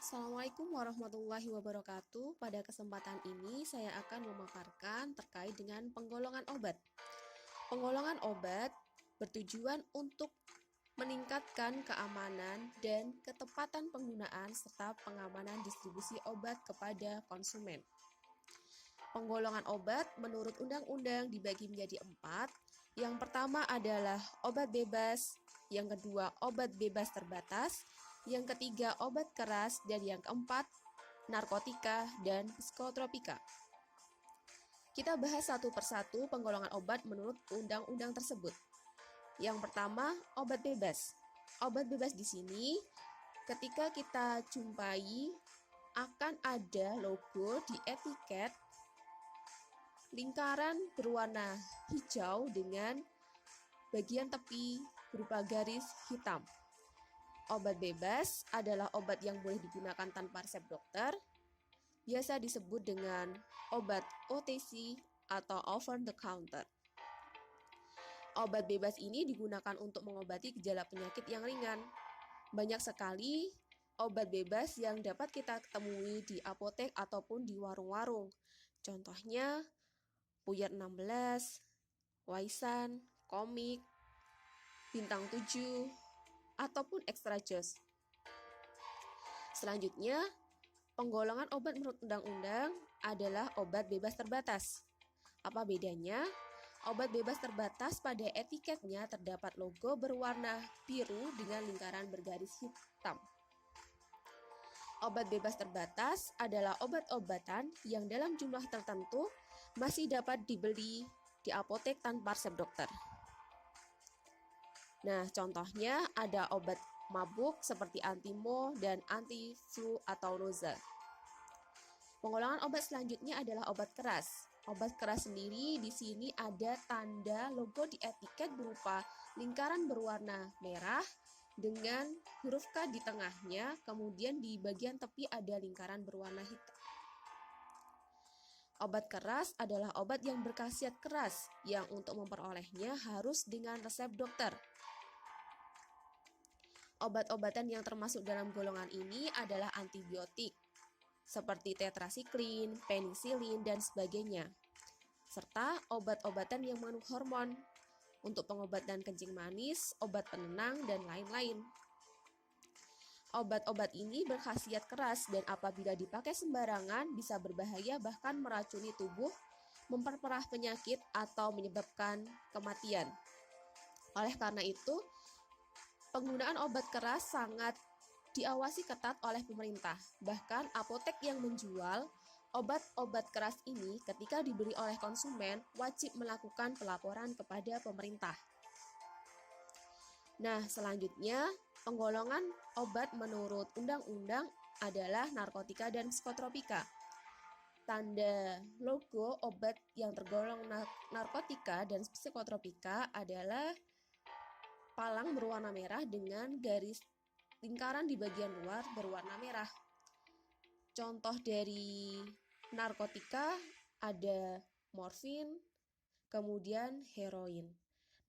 Assalamualaikum warahmatullahi wabarakatuh. Pada kesempatan ini saya akan memaparkan terkait dengan penggolongan obat. Penggolongan obat bertujuan untuk meningkatkan keamanan dan ketepatan penggunaan serta pengamanan distribusi obat kepada konsumen. Penggolongan obat menurut undang-undang dibagi menjadi 4. Yang pertama adalah obat bebas, yang kedua obat bebas terbatas, yang ketiga obat keras, dan yang keempat narkotika dan psikotropika. Kita bahas satu persatu penggolongan obat menurut undang-undang tersebut. Yang pertama, obat bebas. Obat bebas di sini ketika kita jumpai akan ada logo di etiket lingkaran berwarna hijau dengan bagian tepi berupa garis hitam. Obat bebas adalah obat yang boleh digunakan tanpa resep dokter, biasa disebut dengan obat OTC atau over the counter. Obat bebas ini digunakan untuk mengobati gejala penyakit yang ringan. Banyak sekali obat bebas yang dapat kita temui di apotek ataupun di warung-warung. Contohnya Puyat 16, Waisan, Komik, Bintang 7, ataupun Extra Joss. Selanjutnya, penggolongan obat menurut undang-undang adalah obat bebas terbatas. Apa bedanya? Obat bebas terbatas pada etiketnya terdapat logo berwarna biru dengan lingkaran bergaris hitam. Obat bebas terbatas adalah obat-obatan yang dalam jumlah tertentu masih dapat dibeli di apotek tanpa resep dokter. Nah, contohnya ada obat mabuk seperti antimo dan anti-flu atau roza. Penggolongan obat selanjutnya adalah obat keras. Obat keras sendiri di sini ada tanda logo di etiket berupa lingkaran berwarna merah dengan huruf K di tengahnya, kemudian di bagian tepi ada lingkaran berwarna hitam. Obat keras adalah obat yang berkhasiat keras yang untuk memperolehnya harus dengan resep dokter. Obat-obatan yang termasuk dalam golongan ini adalah antibiotik, seperti tetrasiklin, penisilin, dan sebagainya, serta obat-obatan yang mengandung hormon untuk pengobatan kencing manis, obat penenang, dan lain-lain. Obat-obat ini berkhasiat keras dan apabila dipakai sembarangan bisa berbahaya bahkan meracuni tubuh, memperparah penyakit, atau menyebabkan kematian. Oleh karena itu, penggunaan obat keras sangat diawasi ketat oleh pemerintah. Bahkan apotek yang menjual obat-obat keras ini ketika dibeli oleh konsumen wajib melakukan pelaporan kepada pemerintah. Nah, selanjutnya penggolongan obat menurut undang-undang adalah narkotika dan psikotropika. Tanda logo obat yang tergolong narkotika dan psikotropika adalah palang berwarna merah dengan garis lingkaran di bagian luar berwarna merah. Contoh dari narkotika ada morfin, kemudian heroin.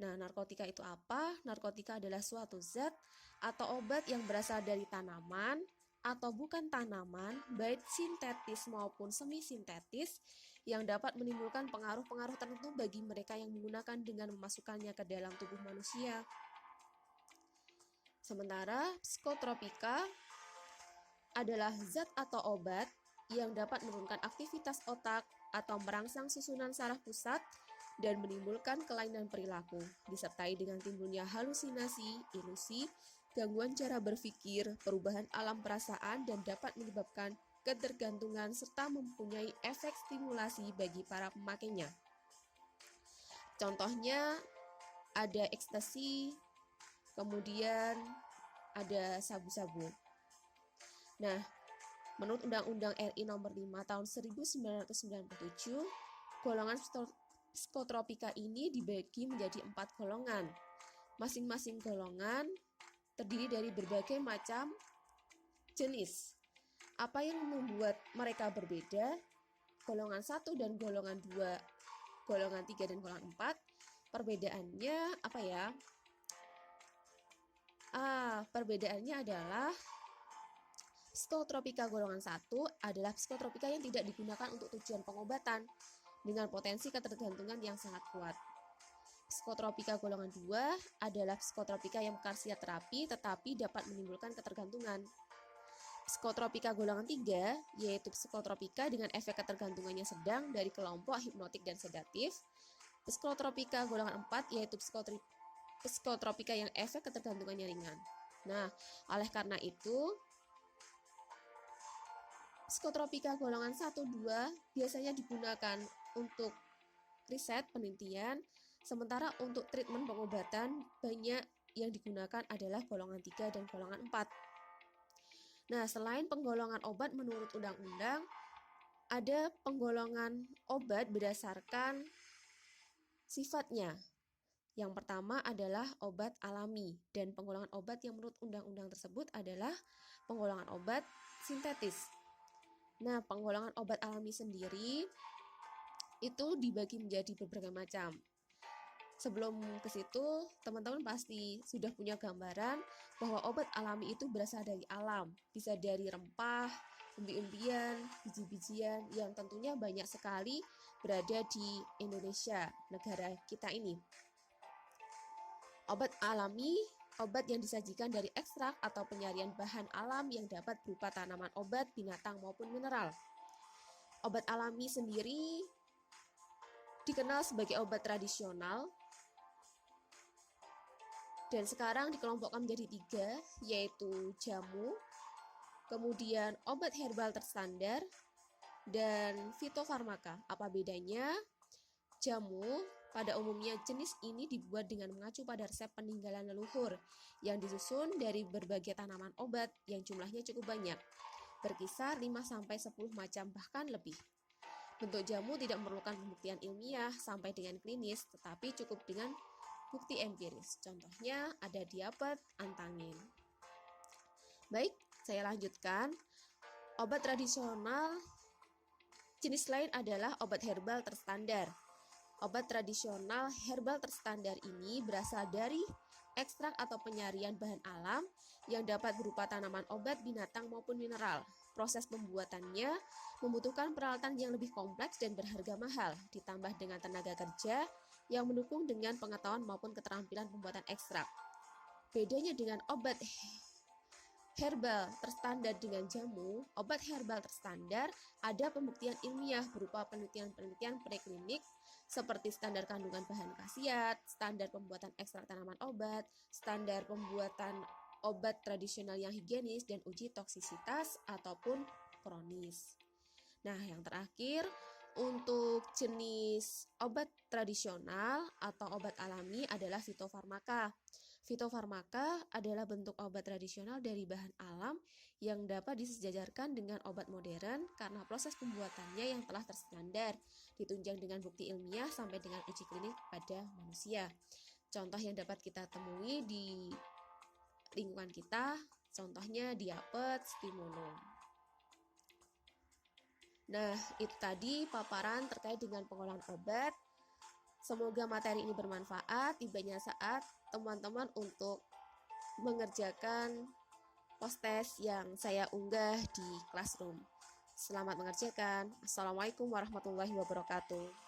Nah, narkotika itu apa? Narkotika adalah suatu zat atau obat yang berasal dari tanaman atau bukan tanaman, baik sintetis maupun semi-sintetis, yang dapat menimbulkan pengaruh-pengaruh tertentu bagi mereka yang menggunakan dengan memasukkannya ke dalam tubuh manusia. Sementara psikotropika adalah zat atau obat yang dapat menurunkan aktivitas otak atau merangsang susunan saraf pusat dan menimbulkan kelainan perilaku, disertai dengan timbulnya halusinasi, ilusi, gangguan cara berpikir, perubahan alam perasaan, dan dapat menyebabkan ketergantungan serta mempunyai efek stimulasi bagi para pemakainya. Contohnya ada ekstasi, kemudian ada sabu-sabu. Nah, menurut Undang-Undang RI Nomor 5 Tahun 1997, golongan psikotropika ini dibagi menjadi 4 golongan. Masing-masing golongan terdiri dari berbagai macam jenis. Apa yang membuat mereka berbeda? Golongan 1 dan golongan 2, golongan 3 dan golongan 4, perbedaannya apa ya? Perbedaannya adalah Psikotropika golongan 1 adalah psikotropika yang tidak digunakan untuk tujuan pengobatan dengan potensi ketergantungan yang sangat kuat. Psikotropika golongan 2 adalah psikotropika yang khasiat terapi tetapi dapat menimbulkan ketergantungan. Psikotropika golongan 3 yaitu psikotropika dengan efek ketergantungannya sedang dari kelompok hipnotik dan sedatif. Psikotropika golongan 4 yaitu psikotropika yang efek ketergantungannya ringan. Nah, oleh karena itu, psikotropika golongan 1-2 biasanya digunakan untuk riset penelitian, sementara untuk treatment pengobatan banyak yang digunakan adalah golongan 3 dan golongan 4. Nah, selain penggolongan obat menurut undang-undang, ada penggolongan obat berdasarkan sifatnya. Yang pertama adalah obat alami, dan penggolongan obat yang menurut undang-undang tersebut adalah penggolongan obat sintetis. Nah, penggolongan obat alami sendiri itu dibagi menjadi beberapa macam. Sebelum ke situ, teman-teman pasti sudah punya gambaran bahwa obat alami itu berasal dari alam, bisa dari rempah, umbi-umbian, biji-bijian yang tentunya banyak sekali berada di Indonesia, negara kita ini. Obat alami, obat yang disajikan dari ekstrak atau penyarian bahan alam yang dapat berupa tanaman obat, binatang maupun mineral. Obat alami sendiri dikenal sebagai obat tradisional dan sekarang dikelompokkan menjadi 3, yaitu jamu, kemudian obat herbal terstandar, dan fitofarmaka. Apa bedanya? Jamu pada umumnya jenis ini dibuat dengan mengacu pada resep peninggalan leluhur yang disusun dari berbagai tanaman obat yang jumlahnya cukup banyak, berkisar 5-10 macam bahkan lebih. Bentuk jamu tidak memerlukan pembuktian ilmiah sampai dengan klinis, tetapi cukup dengan bukti empiris. Contohnya ada diapet, antangin. Baik, saya lanjutkan. Obat tradisional jenis lain adalah obat herbal terstandar. Obat tradisional herbal terstandar ini berasal dari ekstrak atau penyarian bahan alam yang dapat berupa tanaman obat, binatang maupun mineral. Proses pembuatannya membutuhkan peralatan yang lebih kompleks dan berharga mahal, ditambah dengan tenaga kerja yang mendukung dengan pengetahuan maupun keterampilan pembuatan ekstrak. Bedanya dengan obat herbal terstandar dengan jamu, obat herbal terstandar ada pembuktian ilmiah berupa penelitian-penelitian preklinik seperti standar kandungan bahan khasiat, standar pembuatan ekstrak tanaman obat, standar pembuatan obat tradisional yang higienis, dan uji toksisitas ataupun kronis. Nah, yang terakhir, untuk jenis obat tradisional atau obat alami adalah fitofarmaka. Fitofarmaka adalah bentuk obat tradisional dari bahan alam yang dapat disejajarkan dengan obat modern karena proses pembuatannya yang telah terstandar, ditunjang dengan bukti ilmiah sampai dengan uji klinik pada manusia. Contoh yang dapat kita temui di lingkungan kita, contohnya diapet, stimulum. Nah, itu tadi paparan terkait dengan pengolahan obat. Semoga materi ini bermanfaat, tibanya saat teman-teman untuk mengerjakan post-test yang saya unggah di Classroom. Selamat mengerjakan. Assalamualaikum warahmatullahi wabarakatuh.